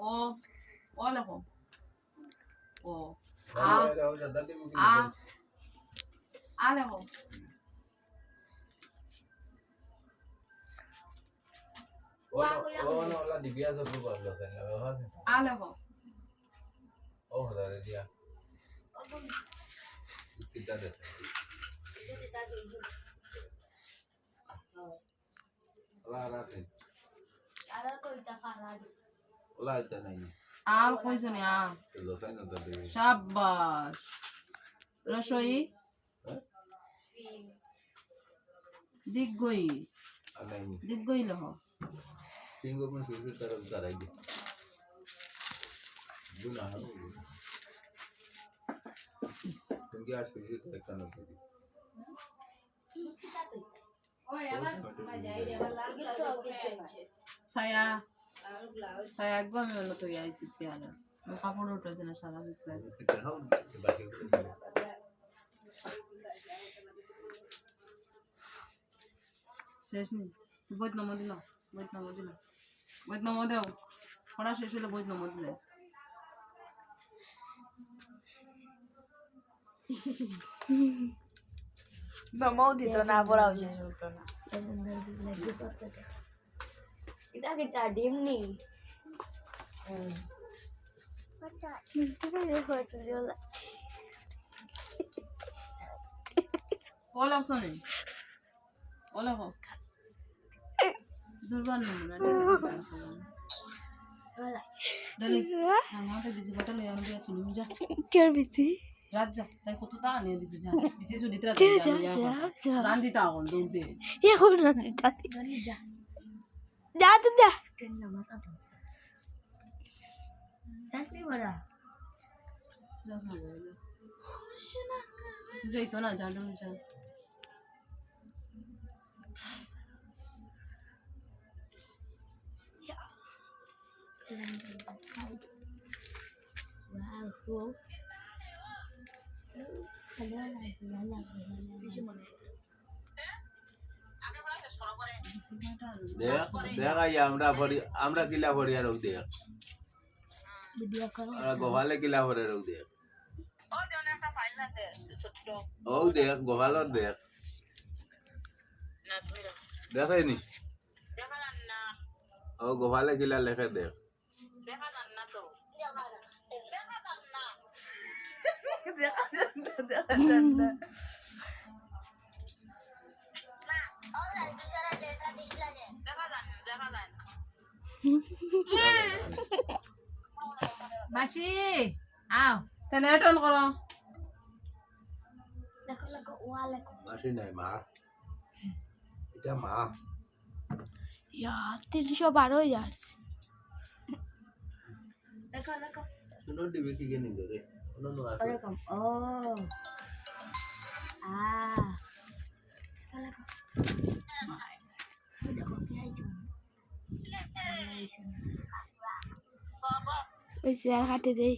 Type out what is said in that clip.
ও ও লেখো ও আ আ আ লেখো আ লেখো আর কইছো নি আ শাবাশ রসই দিগ্গই দিগ্গই লেখো ছায়া ছায়া একবার আমি অন্য তো আইছি সিয়ানা কাপড় উঠেছে না সারা বিকেল শেষ নেই বৈধ নম্বর দিল বৈধ নম্বর দিল বৈধ নম্বর দেও পড়া শেষ হলে বৈধ নম্বর দিলে নমও দিত না পড়াও শেষ হতো না এটা কিটা ডিমনি ওলা শোনে ওলা কো দুর্বল নমুনা দলি আমাকে বিজি বটা লই আমি যা শুনি যা কের বিতি রাজা তাই কত তা নিয়ে দিছি যা বিজি শুনি তরা যা রান্দি তা কোন দৌড়তে এখন রাতে তাতে যা যা তো যা চাকরি বড়া যাই তো না জানো যা wow আমরা কিলা ভরিয়া রোগ দেখ video call গোহালে কিলা ভরে রোগ দেখ ও দেখ গোহালর দেখ দেখাইনি ও গোহালে কিলা লেখে দেখ মাসি আও তেনে টন করো দেখো দেখো ওয়ালে মাসি নাই মা এটা মা यार 312 হয়ে যাচ্ছে দেখো দেখো শুনো দিবে কি কে নিবে রে অন্য আছে এরকম ও আ দেখো কি আইছো ওই চেয়ার কাটে দেই